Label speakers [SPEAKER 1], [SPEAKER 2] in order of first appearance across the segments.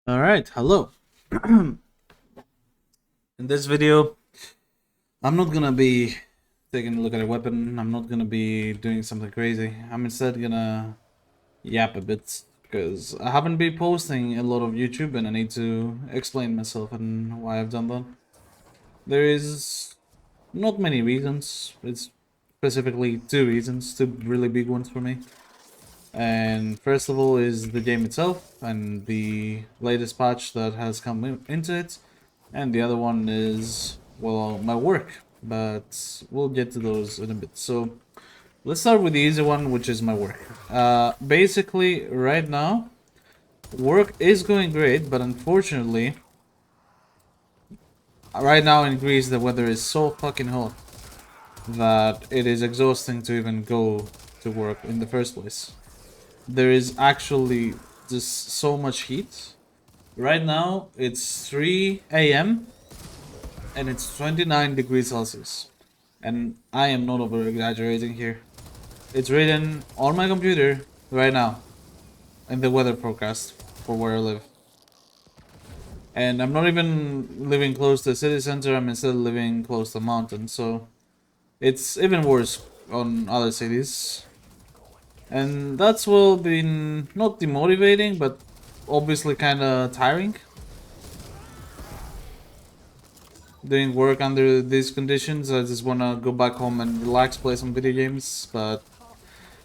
[SPEAKER 1] Alright, hello. In this video, I'm not gonna be taking a look at a weapon. I'm not gonna be doing something crazy. I'm instead gonna yap a bit because I haven't been posting a lot of YouTube and I need to explain myself and why I've done that. There is not many reasons. It's specifically two reasons, two really big ones for me. And first of all is the game itself and the latest patch that has come into it. And the other one is, well, my work. But we'll get to those in a bit. So let's start with the easy one, which is my work. Basically, right now, work is going great, but unfortunately, right now in Greece, the weather is so fucking hot that it is exhausting to even go to work in the first place. There is actually just so much heat. Right now, it's 3 a.m. and it's 29 degrees Celsius. And I am not over exaggerating here. It's written on my computer right now in the weather forecast for where I live. And I'm not even living close to the city center, I'm instead living close to a mountain, so it's even worse on other cities. And that's well been not demotivating, but obviously kinda tiring. Doing work under these conditions, I just wanna go back home and relax, play some video games, but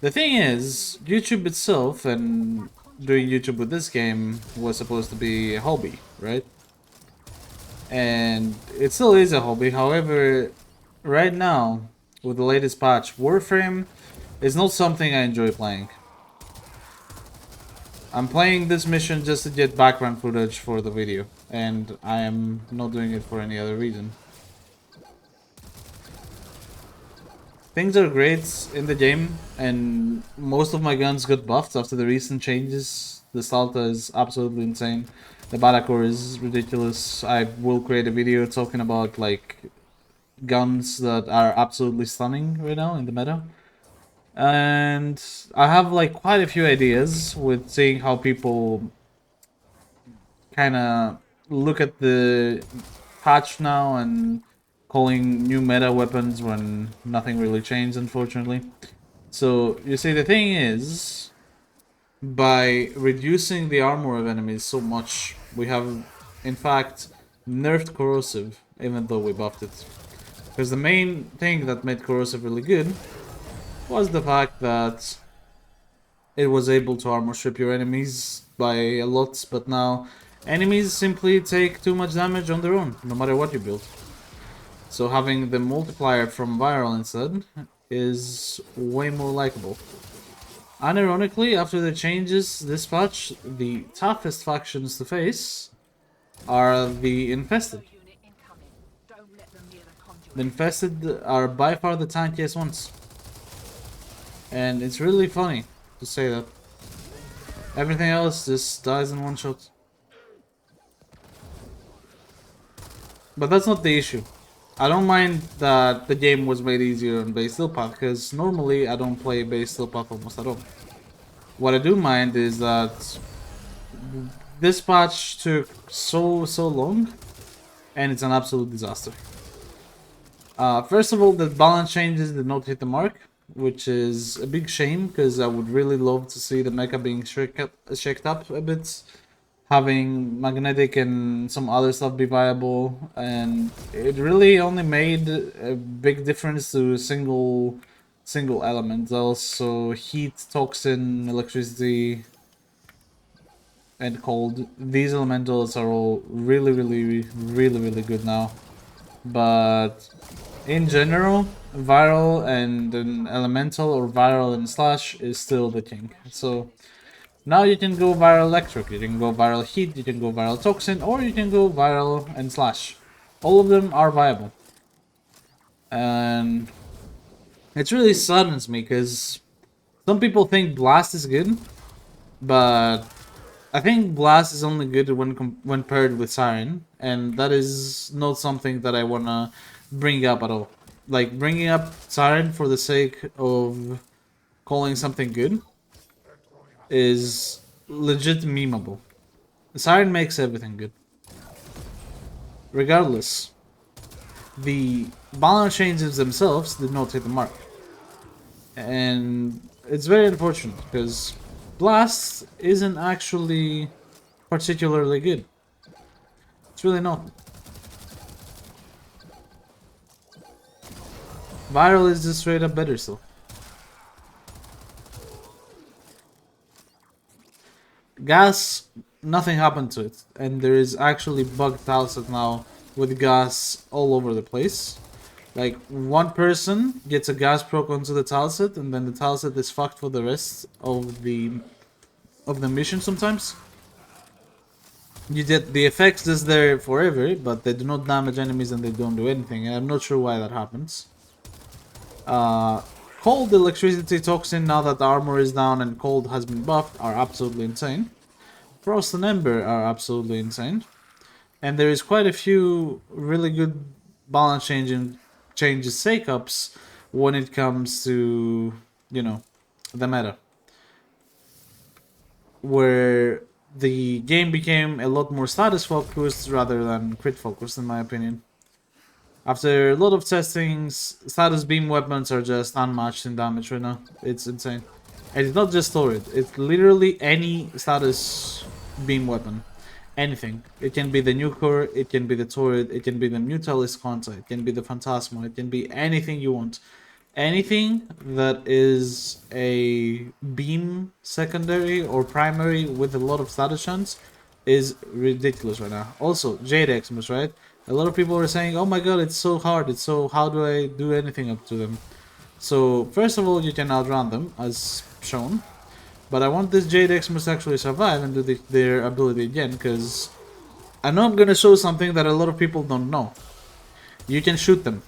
[SPEAKER 1] the thing is, YouTube itself and doing YouTube with this game was supposed to be a hobby, right? And it still is a hobby, however, right now, with the latest patch, Warframe is not something I enjoy playing. I'm playing this mission just to get background footage for the video, and I am not doing it for any other reason. Things are great in the game, and most of my guns got buffed after the recent changes. The Salta is absolutely insane. The Baracore is ridiculous. I will create a video talking about like guns that are absolutely stunning right now in the meta. And I have like quite a few ideas with seeing how people kind of look at the patch now and calling new meta weapons when nothing really changed, unfortunately. So, you see, the thing is, by reducing the armor of enemies so much, we have, in fact, nerfed corrosive, even though we buffed it. Because the main thing that made corrosive really good was the fact that it was able to armor strip your enemies by a lot, but now enemies simply take too much damage on their own, no matter what you build. So having the multiplier from viral instead is way more likable. Unironically, after the changes this patch, the toughest factions to face are the infested. The infested are by far the tankiest ones. And it's really funny to say that. Everything else just dies in one shot. But that's not the issue. I don't mind that the game was made easier on base steel path, because normally I don't play base steel path almost at all. What I do mind is that this patch took so long, and it's an absolute disaster. First of all, the balance changes did not hit the mark, which is a big shame, because I would really love to see the mecha being shaked up a bit, having magnetic and some other stuff be viable, and it really only made a big difference to single element. Also, heat, toxin, electricity, and cold. These elementals are all really good now, but in general, viral and an elemental, or viral and slash, is still the king. So now you can go viral electric, you can go viral heat, you can go viral toxin, or you can go viral and slash. All of them are viable. And it really saddens me, because some people think blast is good, but I think blast is only good when paired with siren, and that is not something that I wanna bring up at all. Like, bringing up siren for the sake of calling something good is legit memeable. Siren makes everything good. Regardless, the balance changes themselves did not hit the mark. And it's very unfortunate because Blast isn't actually particularly good. It's really not. Viral is just straight up better still. Gas, nothing happened to it, and there is actually bugged Talset now with gas all over the place. Like, one person gets a gas proc onto the Talset, and then the Talset is fucked for the rest of the mission sometimes. You get the effects just there forever, but they do not damage enemies and they don't do anything, and I'm not sure why that happens. Cold, electricity, toxin, now that the armor is down and cold has been buffed, are absolutely insane. Frost and Ember are absolutely insane. And there is quite a few really good balance changes shake-ups when it comes to, you know, the meta. Where the game became a lot more status focused rather than crit focused, in my opinion. After a lot of testings, status beam weapons are just unmatched in damage right now. It's insane. And it's not just Torrid, it's literally any status beam weapon. Anything. It can be the Nucor, it can be the Torrid, it can be the Mutalis Quanta, it can be the Phantasma, it can be anything you want. Anything that is a beam secondary or primary with a lot of status chance is ridiculous right now. Also, Jade eximus, right? A lot of people are saying, oh my god, it's so hard, it's so, how do I do anything up to them? So, first of all, you can outrun them, as shown. But I want this Jade eximus to actually survive and do their ability again, because I know I'm going to show something that a lot of people don't know. You can shoot them.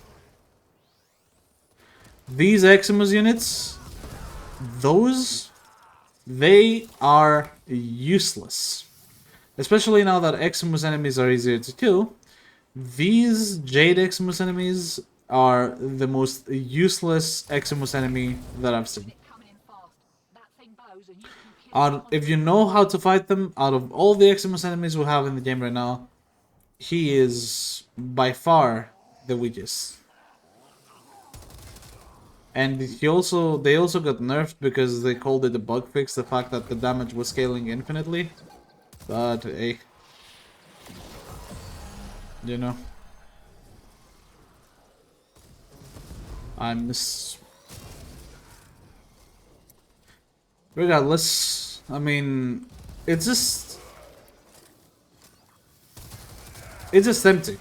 [SPEAKER 1] These eximus units, they are useless. Especially now that eximus enemies are easier to kill. These Jade eximus enemies are the most useless eximus enemy that I've seen. If you know how to fight them, out of all the eximus enemies we have in the game right now, he is by far the weakest. And they also got nerfed because they called it a bug fix, the fact that the damage was scaling infinitely. But hey, you know, regardless, I mean, it's just empty.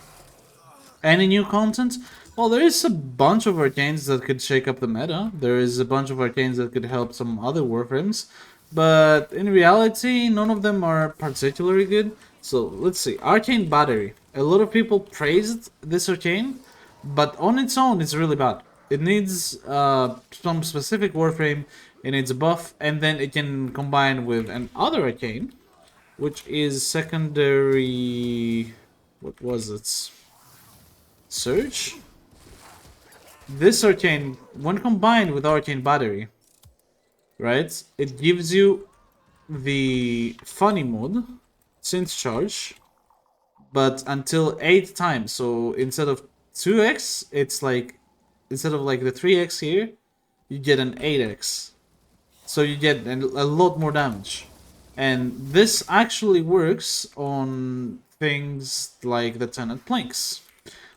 [SPEAKER 1] Any new content? Well, there is a bunch of arcanes that could shake up the meta. There is a bunch of arcanes that could help some other Warframes. But in reality, none of them are particularly good. So let's see. Arcane Battery. A lot of people praised this arcane, but on its own, it's really bad. It needs some specific Warframe, it needs a buff, and then it can combine with another arcane, which is secondary... What was it? Surge? This arcane, when combined with Arcane Battery, right, it gives you the funny mode, since charge, but until 8 times. So instead of 2x, it's like, instead of like the 3x here, you get an 8x. So you get a lot more damage. And this actually works on things like the Tenet Planks.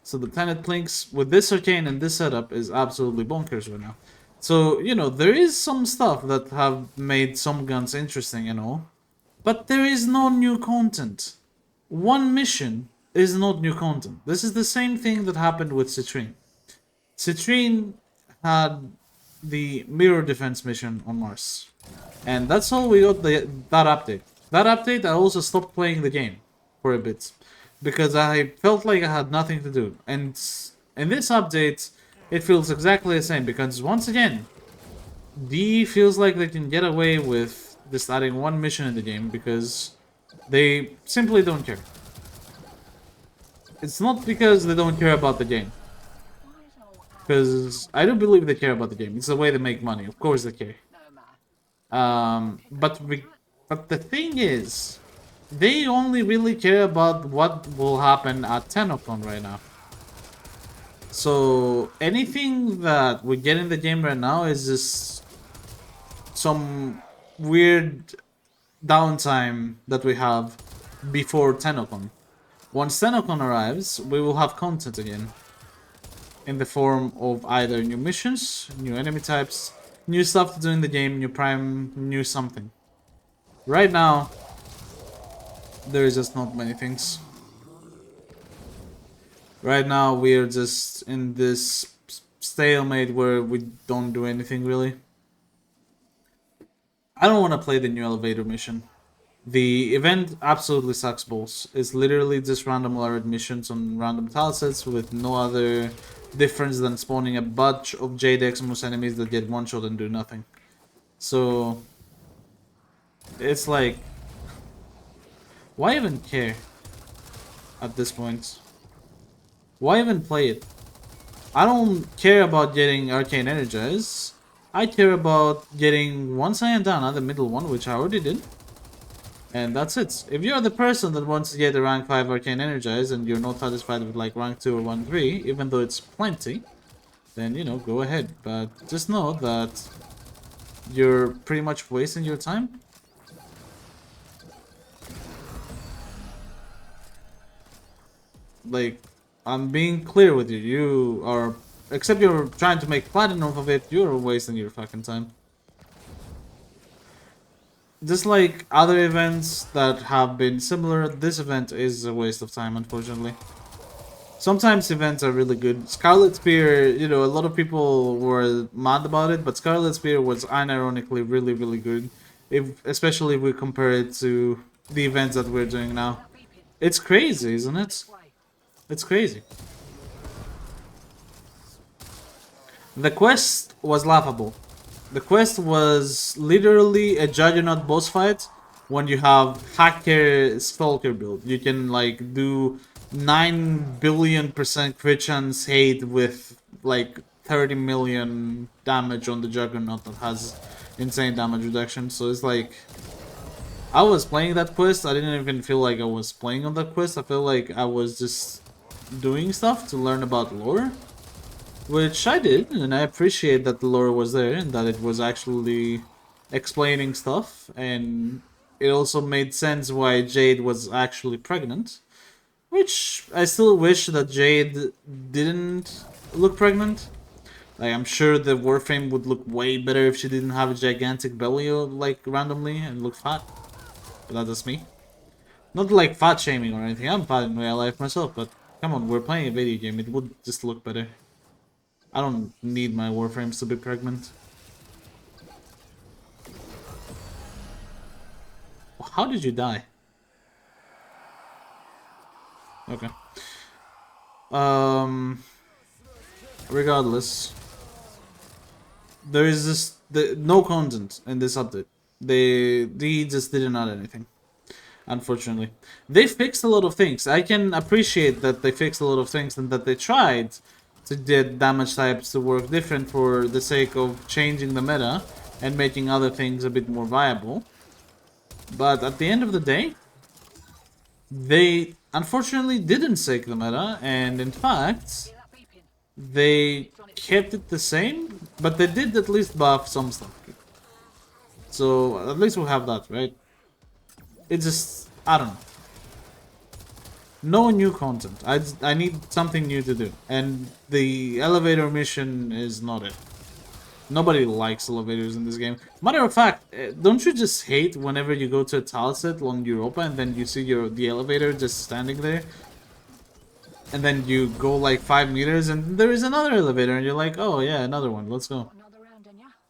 [SPEAKER 1] So the Tenet Planks with this arcane and this setup is absolutely bonkers right now. So, you know, there is some stuff that have made some guns interesting and all, but there is no new content. One mission is not new content. This is the same thing that happened with Citrine. Citrine had the mirror defense mission on Mars. And that's all we got that update. That update, I also stopped playing the game for a bit, because I felt like I had nothing to do. And in this update, it feels exactly the same, because once again, D feels like they can get away with just adding one mission in the game, because they simply don't care. It's not because they don't care about the game. Because I do believe they care about the game. It's the way they make money. Of course they care. But the thing is, they only really care about what will happen at 10 o'clock right now. So anything that we get in the game right now is just some weird downtime that we have before 10 o'clock. Once 10 o'clock arrives, we will have content again. In the form of either new missions, new enemy types, new stuff to do in the game, new prime, new something. Right now, there is just not many things. Right now, we're just in this stalemate where we don't do anything really. I don't want to play the new elevator mission. The event absolutely sucks balls. It's literally just random alert missions on random tilesets with no other difference than spawning a bunch of Jade eximus enemies that get one shot and do nothing. So it's like, why even care at this point? Why even play it? I don't care about getting Arcane Energize. I care about getting one Sayandana, the middle one, which I already did. And that's it. If you're the person that wants to get a rank 5 Arcane Energize and you're not satisfied with like rank 2 or 1-3, even though it's plenty, then you know, go ahead. But just know that you're pretty much wasting your time. Like, I'm being clear with you. You are, except you're trying to make platinum of it, you're wasting your fucking time. Just like other events that have been similar, this event is a waste of time, unfortunately. Sometimes events are really good. Scarlet Spear, you know, a lot of people were mad about it, but Scarlet Spear was unironically really, really good. Especially if we compare it to the events that we're doing now. It's crazy, isn't it? It's crazy. The quest was laughable. The quest was literally a Juggernaut boss fight when you have Hacker Stalker build. You can like do 9 billion% crit chance hate with like 30 million damage on the Juggernaut that has insane damage reduction. So it's like, I was playing that quest, I didn't even feel like I was playing on that quest. I felt like I was just doing stuff to learn about lore. Which I did, and I appreciate that the lore was there and that it was actually explaining stuff, and it also made sense why Jade was actually pregnant. Which I still wish that Jade didn't look pregnant. Like, I'm sure the Warframe would look way better if she didn't have a gigantic belly, like, randomly, and look fat. But that's just me. Not like fat shaming or anything, I'm fat in real life myself, but come on, we're playing a video game, it would just look better. I don't need my Warframes to be pregnant. How did you die? Okay. Regardless, there is no content in this update. They just didn't add anything. Unfortunately, they fixed a lot of things. I can appreciate that they fixed a lot of things and that they tried to get damage types to work different for the sake of changing the meta and making other things a bit more viable. But at the end of the day, they unfortunately didn't sake the meta, and in fact, they kept it the same, but they did at least buff some stuff. So at least we'll have that, right? It's just, I don't know. No new content. I need something new to do. And the elevator mission is not it. Nobody likes elevators in this game. Matter of fact, don't you just hate whenever you go to a tile set on Europa and then you see the elevator just standing there? And then you go like 5 meters and there is another elevator and you're like, oh yeah, another one, let's go.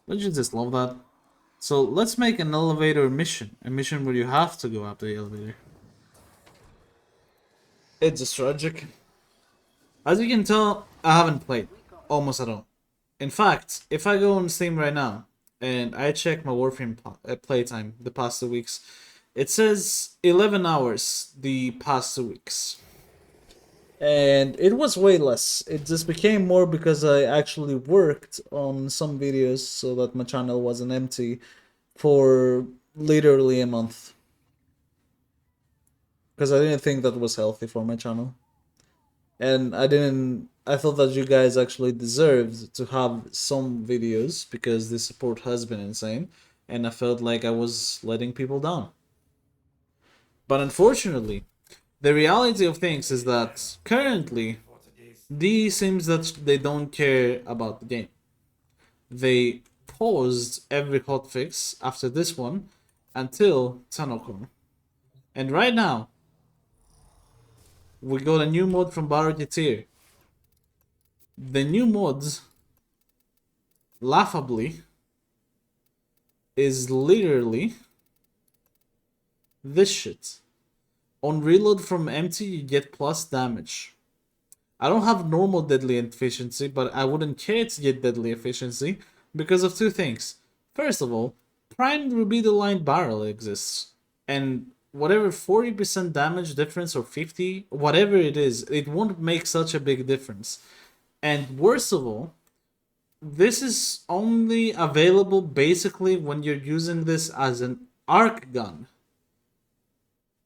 [SPEAKER 1] Don't you just love that? So let's make an elevator mission. A mission where you have to go up the elevator. It's just tragic. As you can tell, I haven't played almost at all. In fact, if I go on Steam right now and I check my Warframe playtime the past 2 weeks, it says 11 hours the past 2 weeks. And it was way less. It just became more because I actually worked on some videos so that my channel wasn't empty for literally a month. because I didn't think that was healthy for my channel, and I didn't. I thought that you guys actually deserved to have some videos because the support has been insane, and I felt like I was letting people down. But unfortunately, the reality of things is that currently, D seems that they don't care about the game. They paused every hotfix after this one until Tanokon. And right now, we got a new mod from Barricatier. The new mods, laughably, is literally this shit. On reload from empty, you get plus damage. I don't have normal deadly efficiency, but I wouldn't care to get deadly efficiency because of two things. First of all, primed ruby aligned barrel exists, and whatever 40% damage difference or 50, whatever it is, it won't make such a big difference. And worst of all, this is only available basically when you're using this as an arc gun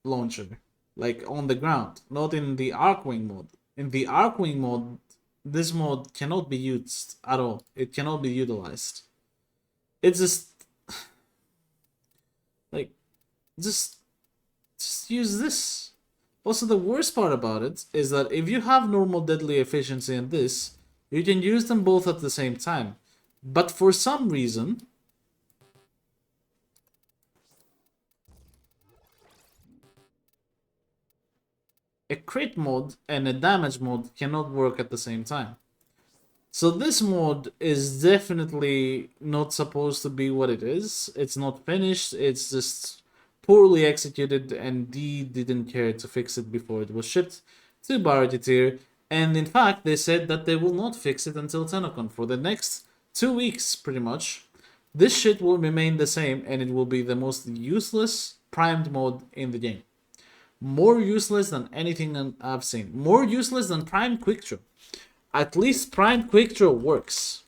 [SPEAKER 1] launcher, like on the ground, not in the Arcwing mode. In the Arcwing mode, this mode cannot be used at all. It cannot be utilized. It's just like just use this. Also, the worst part about it is that if you have normal deadly efficiency in this, you can use them both at the same time. But for some reason, a crit mode and a damage mode cannot work at the same time. So this mode is definitely not supposed to be what it is. It's not finished, it's just poorly executed, and D didn't care to fix it before it was shipped to Barricatier. And in fact, they said that they will not fix it until Tenocon. For the next 2 weeks, pretty much, this shit will remain the same, and it will be the most useless primed mode in the game. More useless than anything I've seen. More useless than Prime Quick Draw. At least Prime Quick Draw works.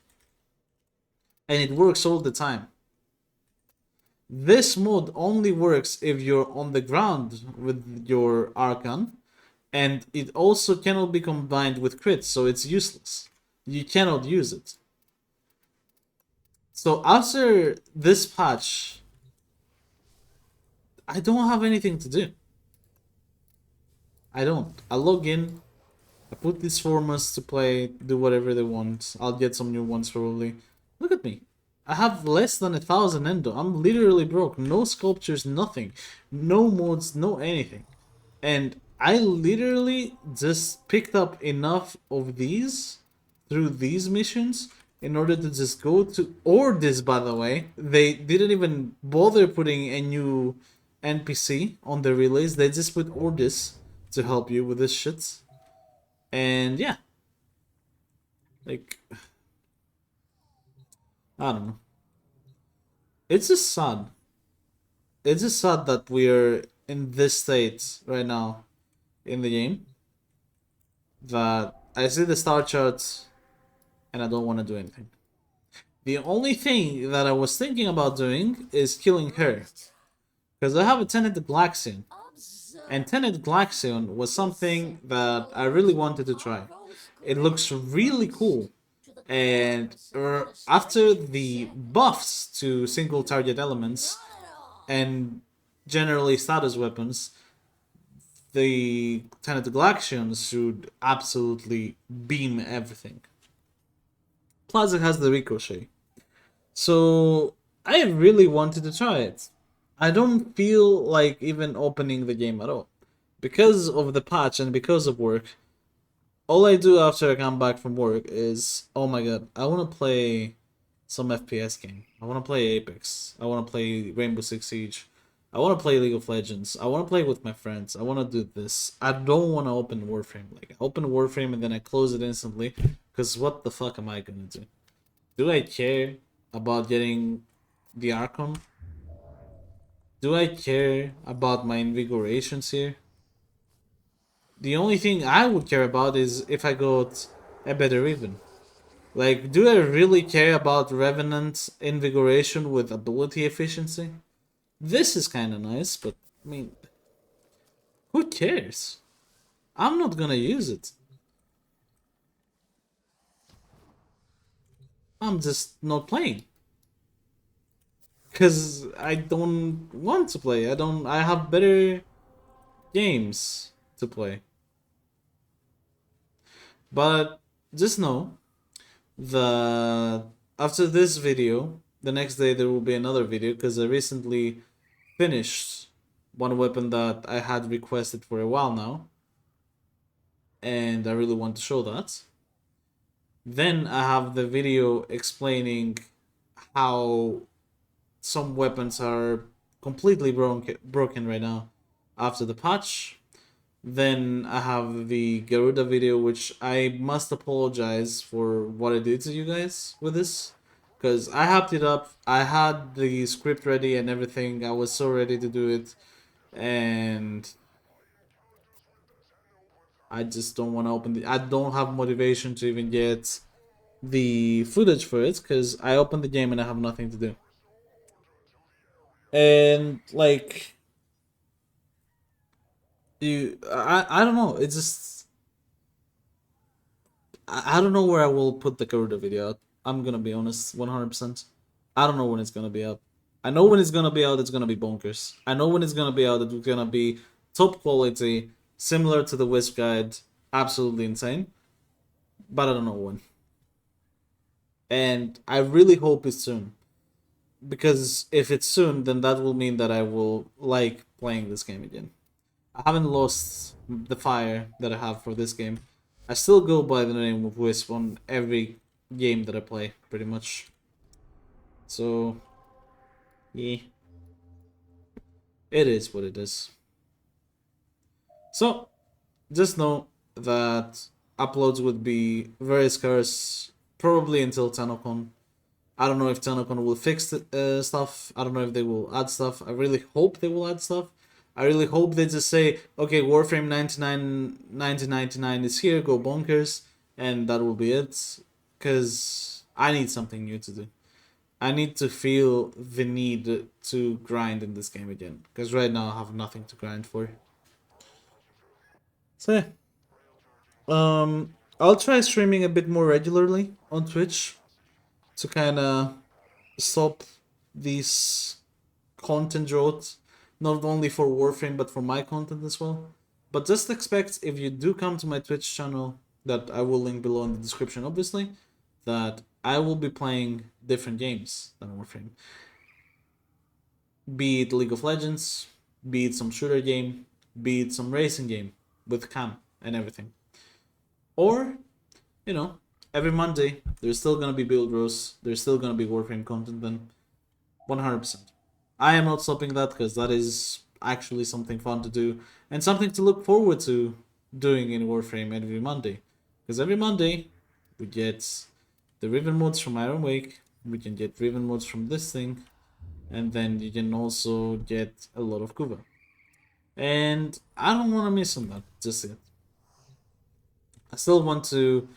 [SPEAKER 1] And it works all the time. This mode only works if you're on the ground with your Archon. And it also cannot be combined with crits, so it's useless. You cannot use it. So after this patch, I don't have anything to do. I don't. I log in, I put these formers to play, do whatever they want. I'll get some new ones probably. Look at me. I have less than 1,000 endo. I'm literally broke. No sculptures, nothing. No mods, no anything. And I literally just picked up enough of these through these missions in order to just go to Ordis, by the way. They didn't even bother putting a new NPC on the release. They just put Ordis to help you with this shit. And yeah. Like, I don't know. It's just sad. It's just sad that we're in this state right now in the game. That I see the star charts and I don't want to do anything. The only thing that I was thinking about doing is killing her. Because I have a Tenet Glaxion. And Tenet Glaxion was something that I really wanted to try. It looks really cool. And after the buffs to single target elements and generally status weapons, the Tenet Glaxion should absolutely beam everything. Plus it has the ricochet. So I really wanted to try it. I don't feel like even opening the game at all. Because of the patch and because of work, all I do after I come back from work is, oh my god, I want to play some FPS game. I want to play Apex. I want to play Rainbow Six Siege. I want to play League of Legends. I want to play with my friends. I want to do this. I don't want to open Warframe. Like, I open Warframe and then I close it instantly. Because what the fuck am I going to do? Do I care about getting the Archon? Do I care about my invigorations here? The only thing I would care about is if I got a better Riven. Like, do I really care about Revenant invigoration with ability efficiency? This is kind of nice, but I mean, who cares? I'm not gonna use it. I'm just not playing. Because I don't want to play. I have better games to play. But just know that after this video, the next day there will be another video because I recently finished one weapon that I had requested for a while now. And I really want to show that. Then I have the video explaining how some weapons are completely broken right now after the patch. Then I have the Garuda video, which I must apologize for what I did to you guys with this. Because I hyped it up, I had the script ready and everything, I was so ready to do it. And I just don't want to open I don't have motivation to even get the footage for it because I opened the game and I have nothing to do. And like I don't know. It's just I don't know where I will put the Garuda video out. I'm gonna be honest, 100%. I don't know when it's gonna be out. I know when it's gonna be out. It's gonna be bonkers. I know when it's gonna be out. It's gonna be top quality, similar to the Wisp Guide, absolutely insane. But I don't know when. And I really hope it's soon. Because if it's soon, then that will mean that I will like playing this game again. I haven't lost the fire that I have for this game. I still go by the name of Wisp on every game that I play, pretty much. So, yeah. It is what it is. So, just know that uploads would be very scarce, probably until TennoCon. I don't know if TennoCon will fix stuff. I don't know if they will add stuff. I really hope they will add stuff. I really hope they just say, okay, Warframe 1999 is here, go bonkers, and that will be it. Because I need something new to do. I need to feel the need to grind in this game again. Because right now I have nothing to grind for. So yeah. I'll try streaming a bit more regularly on Twitch to kind of stop these content drought, not only for Warframe but for my content as well. But just expect if you do come to my Twitch channel, that I will link below in the description, obviously, that I will be playing different games than Warframe. Be it League of Legends, be it some shooter game, be it some racing game with cam and everything. Or, you know, every Monday there's still gonna be build rows, there's still gonna be Warframe content then 100%. I am not stopping that because that is actually something fun to do and something to look forward to doing in Warframe every Monday. Because every Monday we get the Riven mods from Iron Wake, we can get Riven mods from this thing, and then you can also get a lot of Kuva. And I don't want to miss on that just yet. I still want to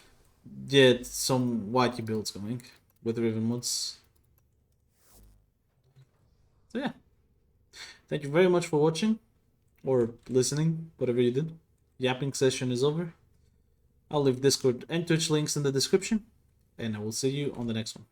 [SPEAKER 1] get some YT builds going with Riven mods. So yeah. Thank you very much for watching or listening, whatever you did. Yapping session is over. I'll leave Discord and Twitch links in the description, and I will see you on the next one.